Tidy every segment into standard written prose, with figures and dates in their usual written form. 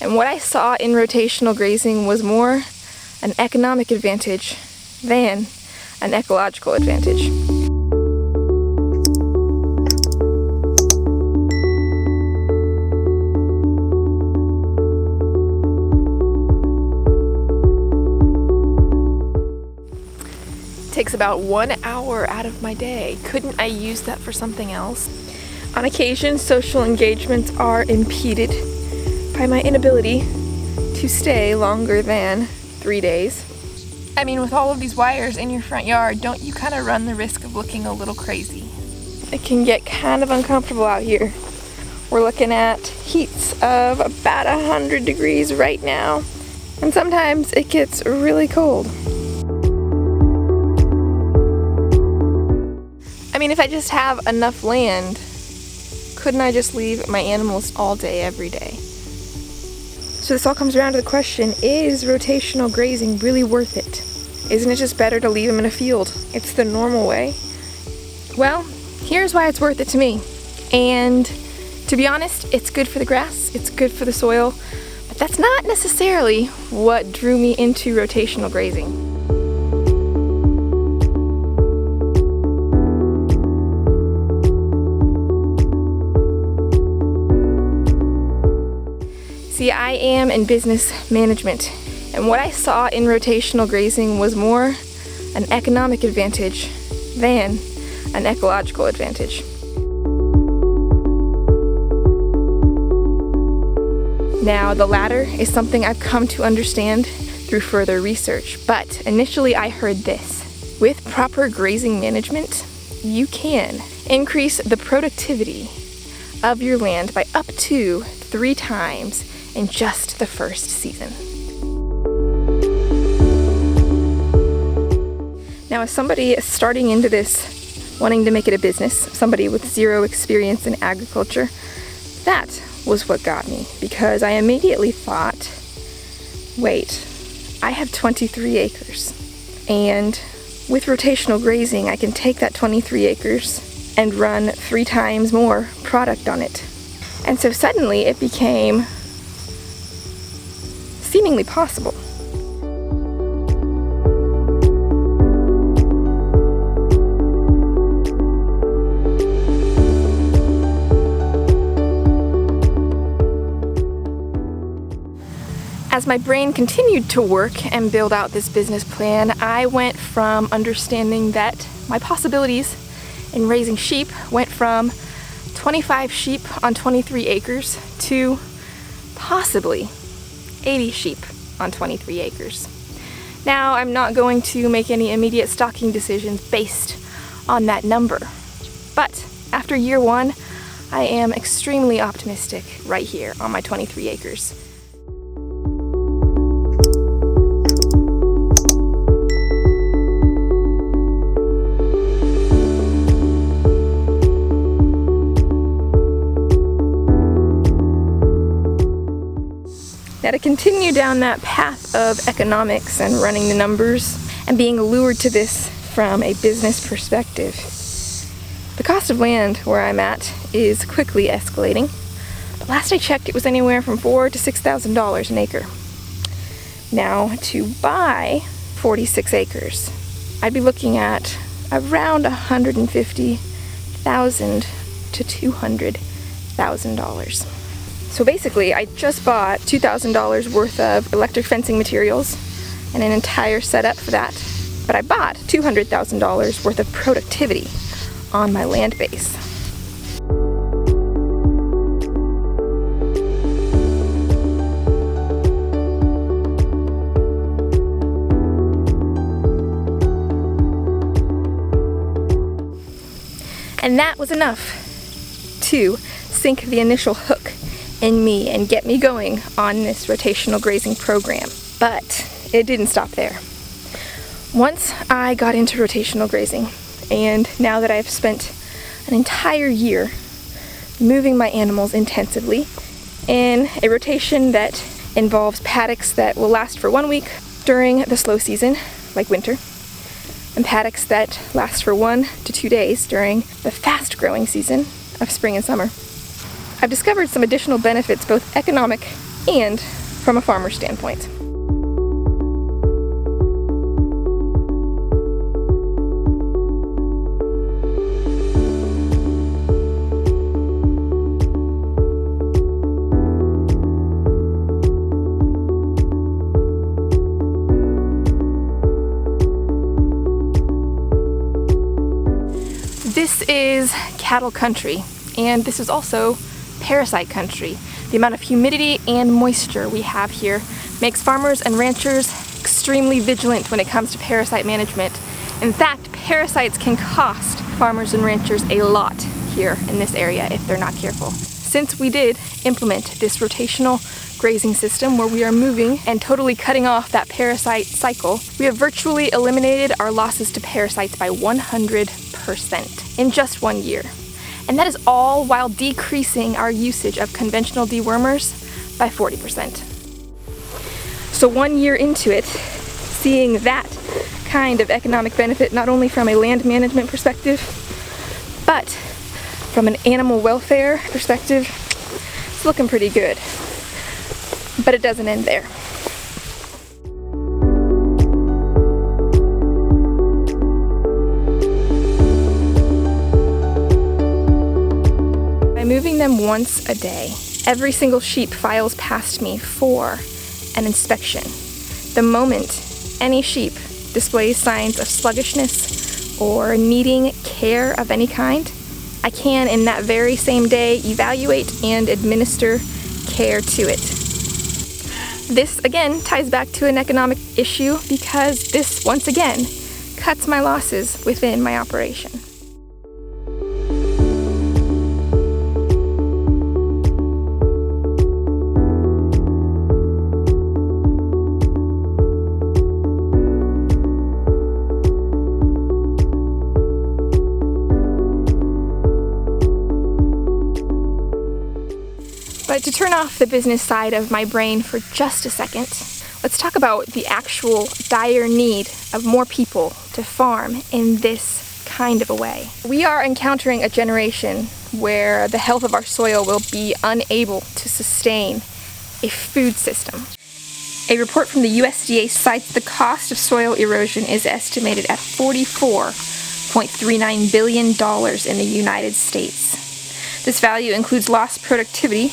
And what I saw in rotational grazing was more an economic advantage than an ecological advantage. Takes about 1 hour out of my day. Couldn't I use that for something else? On occasion, social engagements are impeded by my inability to stay longer than 3 days. I mean, with all of these wires in your front yard, don't you kind of run the risk of looking a little crazy? It can get kind of uncomfortable out here. We're looking at heats of about 100 degrees right now, and sometimes it gets really cold. I mean, if I just have enough land, couldn't I just leave my animals all day, every day? So this all comes around to the question, is rotational grazing really worth it? Isn't it just better to leave them in a field? It's the normal way. Well, here's why it's worth it to me. And to be honest, it's good for the grass, it's good for the soil, but that's not necessarily what drew me into rotational grazing. See, I am in business management, and what I saw in rotational grazing was more an economic advantage than an ecological advantage. Now, the latter is something I've come to understand through further research, but initially I heard this. With proper grazing management, you can increase the productivity of your land by up to 3 times in just the first season. Now, as somebody starting into this, wanting to make it a business, somebody with zero experience in agriculture, that was what got me, because I immediately thought, wait, I have 23 acres, and with rotational grazing, I can take that 23 acres and run 3 times more product on it. And so suddenly it became seemingly possible. As my brain continued to work and build out this business plan, I went from understanding that my possibilities in raising sheep went from 25 sheep on 23 acres to possibly 80 sheep on 23 acres. Now, I'm not going to make any immediate stocking decisions based on that number, but after year 1, I am extremely optimistic right here on my 23 acres. Now, to continue down that path of economics and running the numbers and being lured to this from a business perspective, the cost of land where I'm at is quickly escalating. But last I checked, it was anywhere from $4,000 to $6,000 an acre. Now, to buy 46 acres, I'd be looking at around $150,000 to $200,000. So basically, I just bought $2,000 worth of electric fencing materials and an entire setup for that, but I bought $200,000 worth of productivity on my land base. And that was enough to sink the initial hook in me and get me going on this rotational grazing program. But it didn't stop there. Once I got into rotational grazing, and now that I've spent an entire year moving my animals intensively in a rotation that involves paddocks that will last for 1 week during the slow season, like winter, and paddocks that last for 1 to 2 days during the fast growing season of spring and summer, I've discovered some additional benefits, both economic and from a farmer's standpoint. This is cattle country, and this is also parasite country. The amount of humidity and moisture we have here makes farmers and ranchers extremely vigilant when it comes to parasite management. In fact, parasites can cost farmers and ranchers a lot here in this area if they're not careful. Since we did implement this rotational grazing system where we are moving and totally cutting off that parasite cycle, we have virtually eliminated our losses to parasites by 100% in just 1 year. And that is all while decreasing our usage of conventional dewormers by 40%. So 1 year into it, seeing that kind of economic benefit, not only from a land management perspective, but from an animal welfare perspective, it's looking pretty good. But it doesn't end there. By moving them once a day, every single sheep files past me for an inspection. The moment any sheep displays signs of sluggishness or needing care of any kind, I can, in that very same day, evaluate and administer care to it. This, again, ties back to an economic issue because this, once again, cuts my losses within my operation. But to turn off the business side of my brain for just a second, let's talk about the actual dire need of more people to farm in this kind of a way. We are encountering a generation where the health of our soil will be unable to sustain a food system. A report from the USDA cites the cost of soil erosion is estimated at $44.39 billion in the United States. This value includes lost productivity,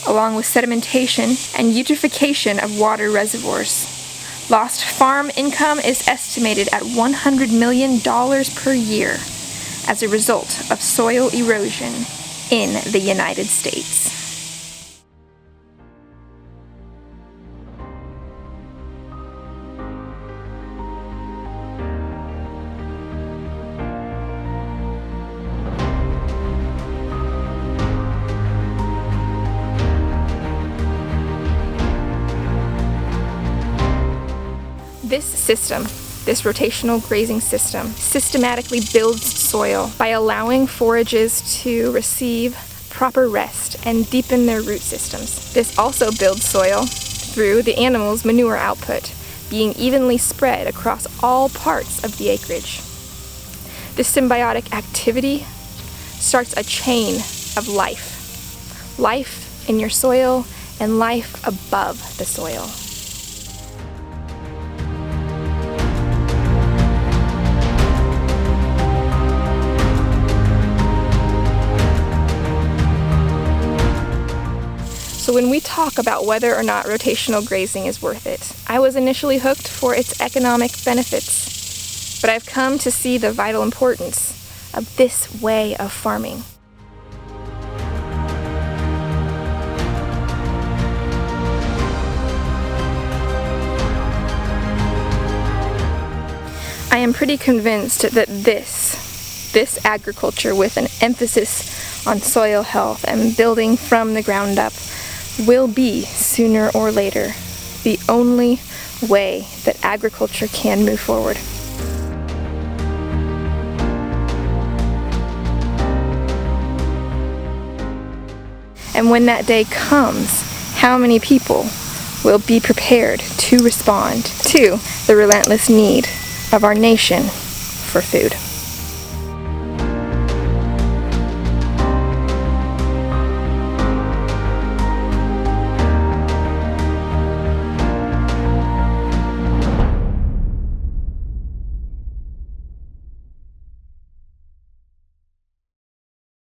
along with sedimentation and eutrophication of water reservoirs. Lost farm income is estimated at $100 million per year as a result of soil erosion in the United States. This system, this rotational grazing system, systematically builds soil by allowing forages to receive proper rest and deepen their root systems. This also builds soil through the animals' manure output being evenly spread across all parts of the acreage. This symbiotic activity starts a chain of life. Life in your soil and life above the soil. So when we talk about whether or not rotational grazing is worth it, I was initially hooked for its economic benefits, but I've come to see the vital importance of this way of farming. I am pretty convinced that this agriculture with an emphasis on soil health and building from the ground up will be, sooner or later, the only way that agriculture can move forward. And when that day comes, how many people will be prepared to respond to the relentless need of our nation for food?